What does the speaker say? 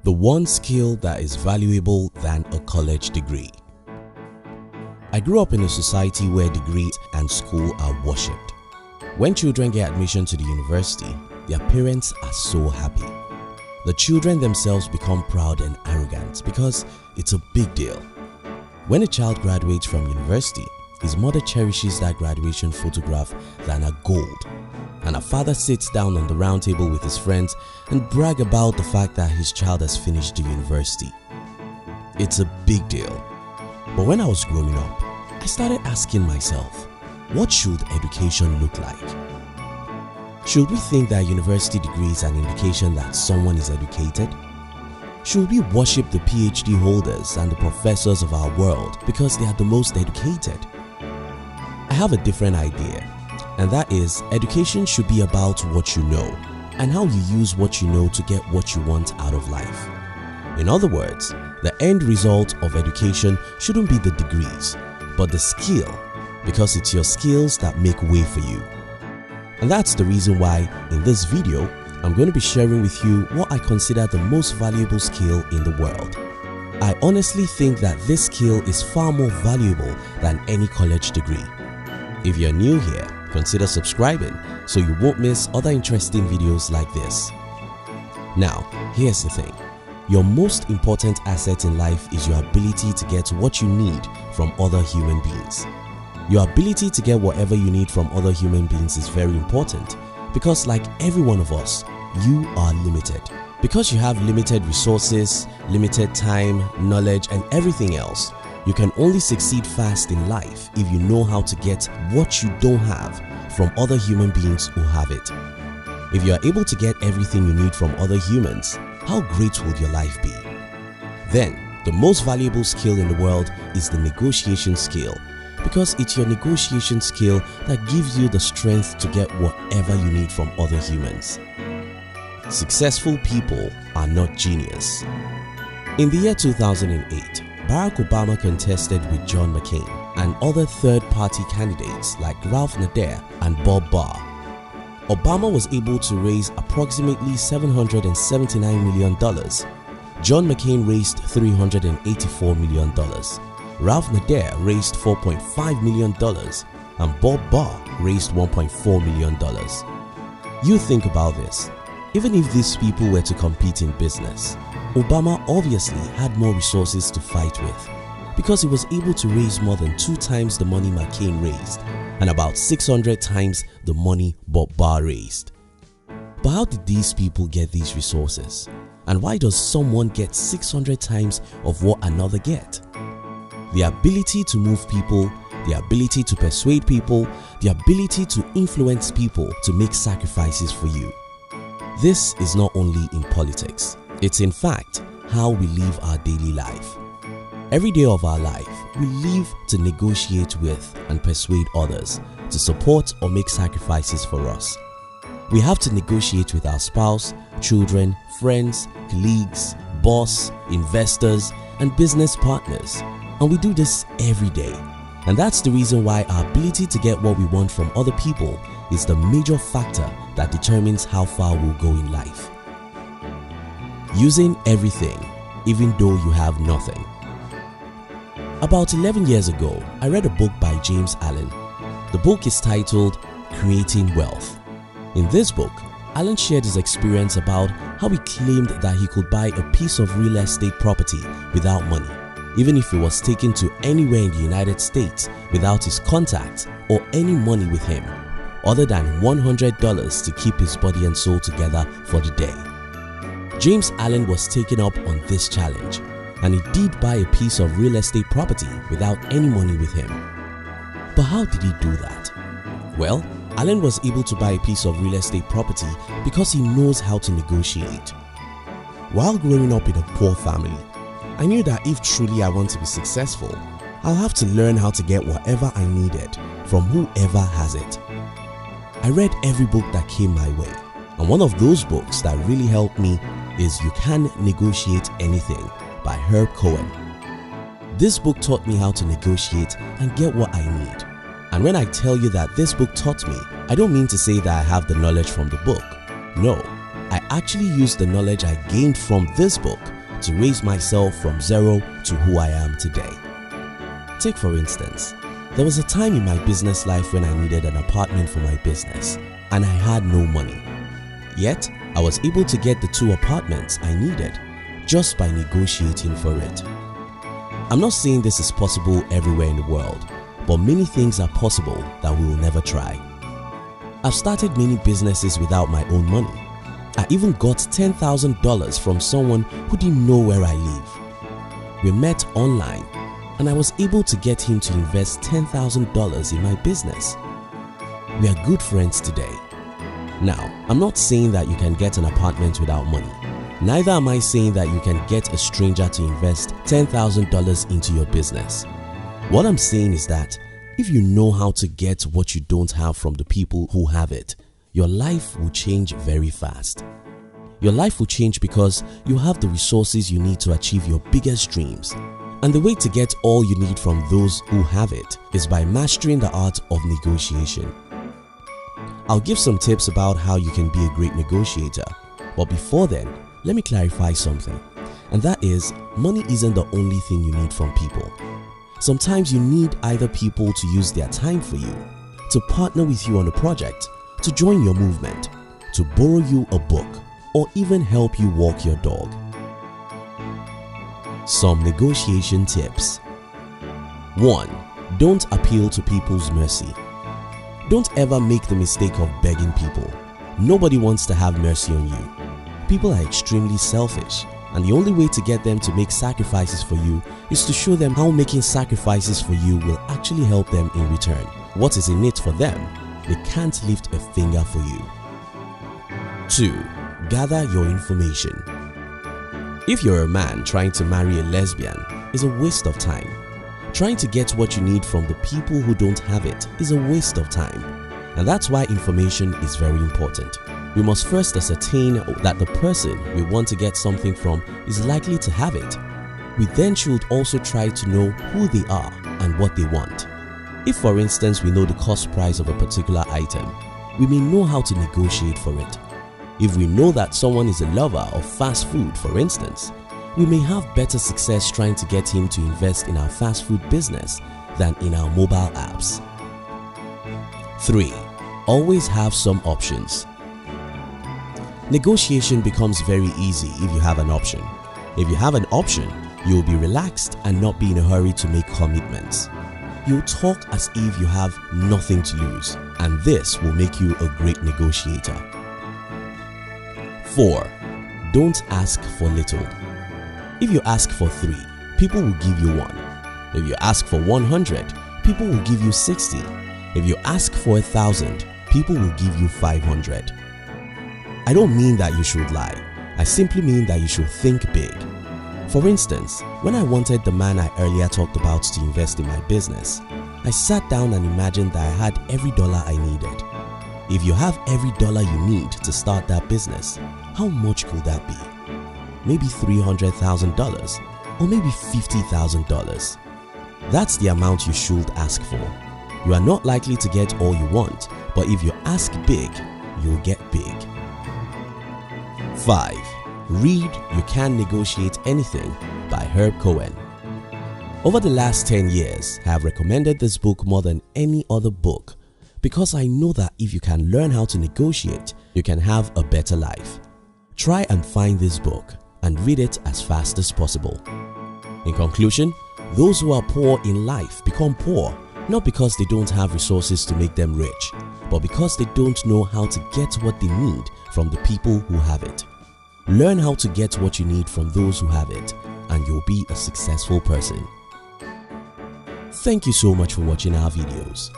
The one skill that is valuable than a college degree. I grew up in a society where degrees and school are worshipped. When children get admission to the university, their parents are so happy. The children themselves become proud and arrogant because it's a big deal. When a child graduates from university, his mother cherishes that graduation photograph than a gold, and a father sits down on the round table with his friends and brag about the fact that his child has finished the university. It's a big deal. But when I was growing up, I started asking myself, what should education look like? Should we think that university degree is an indication that someone is educated? Should we worship the PhD holders and the professors of our world because they are the most educated? I have a different idea, and that is education should be about what you know and how you use what you know to get what you want out of life. In other words, the end result of education shouldn't be the degrees, but the skill, because it's your skills that make way for you. And that's the reason why in this video, I'm going to be sharing with you what I consider the most valuable skill in the world. I honestly think that this skill is far more valuable than any college degree. If you're new here, consider subscribing so you won't miss other interesting videos like this. Now, here's the thing. Your most important asset in life is your ability to get what you need from other human beings. Your ability to get whatever you need from other human beings is very important because, like every one of us, you are limited. Because you have limited resources, limited time, knowledge, and everything else, you can only succeed fast in life if you know how to get what you don't have from other human beings who have it. If you are able to get everything you need from other humans, how great would your life be? Then, the most valuable skill in the world is the negotiation skill, because it's your negotiation skill that gives you the strength to get whatever you need from other humans. Successful people are not genius. In the year 2008, Barack Obama contested with John McCain and other third-party candidates like Ralph Nader and Bob Barr. Obama was able to raise approximately $779 million. John McCain raised $384 million. Ralph Nader raised $4.5 million and Bob Barr raised $1.4 million. You think about this. Even if these people were to compete in business, Obama obviously had more resources to fight with because he was able to raise more than 2 times the money McCain raised and about 600 times the money Bob Barr raised. But how did these people get these resources? And why does someone get 600 times of what another get? The ability to move people, the ability to persuade people, the ability to influence people to make sacrifices for you. This is not only in politics, it's in fact how we live our daily life. Every day of our life, we live to negotiate with and persuade others to support or make sacrifices for us. We have to negotiate with our spouse, children, friends, colleagues, boss, investors, and business partners. And we do this every day. And that's the reason why our ability to get what we want from other people is the major factor that determines how far we'll go in life. Using everything, even though you have nothing. About 11 years ago, I read a book by James Allen. The book is titled Creating Wealth. In this book, Allen shared his experience about how he claimed that he could buy a piece of real estate property without money, even if it was taken to anywhere in the United States without his contact or any money with him, other than $100 to keep his body and soul together for the day. James Allen was taken up on this challenge, and he did buy a piece of real estate property without any money with him. But how did he do that? Well, Allen was able to buy a piece of real estate property because he knows how to negotiate. While growing up in a poor family, I knew that if truly I want to be successful, I'll have to learn how to get whatever I needed from whoever has it. I read every book that came my way, and one of those books that really helped me is You Can Negotiate Anything by Herb Cohen. This book taught me how to negotiate and get what I need. And when I tell you that this book taught me, I don't mean to say that I have the knowledge from the book. No, I actually used the knowledge I gained from this book to raise myself from zero to who I am today. Take for instance, there was a time in my business life when I needed an apartment for my business and I had no money. Yet, I was able to get the 2 apartments I needed just by negotiating for it. I'm not saying this is possible everywhere in the world, but many things are possible that we will never try. I've started many businesses without my own money. I even got $10,000 from someone who didn't know where I live. We met online and I was able to get him to invest $10,000 in my business. We are good friends today. Now, I'm not saying that you can get an apartment without money. Neither am I saying that you can get a stranger to invest $10,000 into your business. What I'm saying is that if you know how to get what you don't have from the people who have it, your life will change very fast. Your life will change because you have the resources you need to achieve your biggest dreams. And the way to get all you need from those who have it is by mastering the art of negotiation. I'll give some tips about how you can be a great negotiator, but before then, let me clarify something, and that is, money isn't the only thing you need from people. Sometimes you need either people to use their time for you, to partner with you on a project, to join your movement, to borrow you a book, or even help you walk your dog. Some negotiation tips. 1. Don't appeal to people's mercy. Don't ever make the mistake of begging people. Nobody wants to have mercy on you. People are extremely selfish, and the only way to get them to make sacrifices for you is to show them how making sacrifices for you will actually help them in return. What is in it for them? They can't lift a finger for you. 2. Gather your information. If you're a man trying to marry a lesbian, it's a waste of time. Trying to get what you need from the people who don't have it is a waste of time. And that's why information is very important. We must first ascertain that the person we want to get something from is likely to have it. We then should also try to know who they are and what they want. If, for instance, we know the cost price of a particular item, we may know how to negotiate for it. If we know that someone is a lover of fast food, for instance, we may have better success trying to get him to invest in our fast food business than in our mobile apps. 3. Always have some options. Negotiation becomes very easy if you have an option. If you have an option, you will be relaxed and not be in a hurry to make commitments. You'll talk as if you have nothing to lose, and this will make you a great negotiator. 4. Don't ask for little. If you ask for 3, people will give you 1. If you ask for 100, people will give you 60. If you ask for 1,000, people will give you 500. I don't mean that you should lie. I simply mean that you should think big. For instance, when I wanted the man I earlier talked about to invest in my business, I sat down and imagined that I had every dollar I needed. If you have every dollar you need to start that business, how much could that be? Maybe $300,000 or maybe $50,000. That's the amount you should ask for. You are not likely to get all you want, but if you ask big, you'll get big. 5. Read You Can Negotiate Anything by Herb Cohen. Over the last 10 years, I have recommended this book more than any other book because I know that if you can learn how to negotiate, you can have a better life. Try and find this book and read it as fast as possible. In conclusion, those who are poor in life become poor not because they don't have resources to make them rich, but because they don't know how to get what they need from the people who have it. Learn how to get what you need from those who have it, and you'll be a successful person. Thank you so much for watching our videos.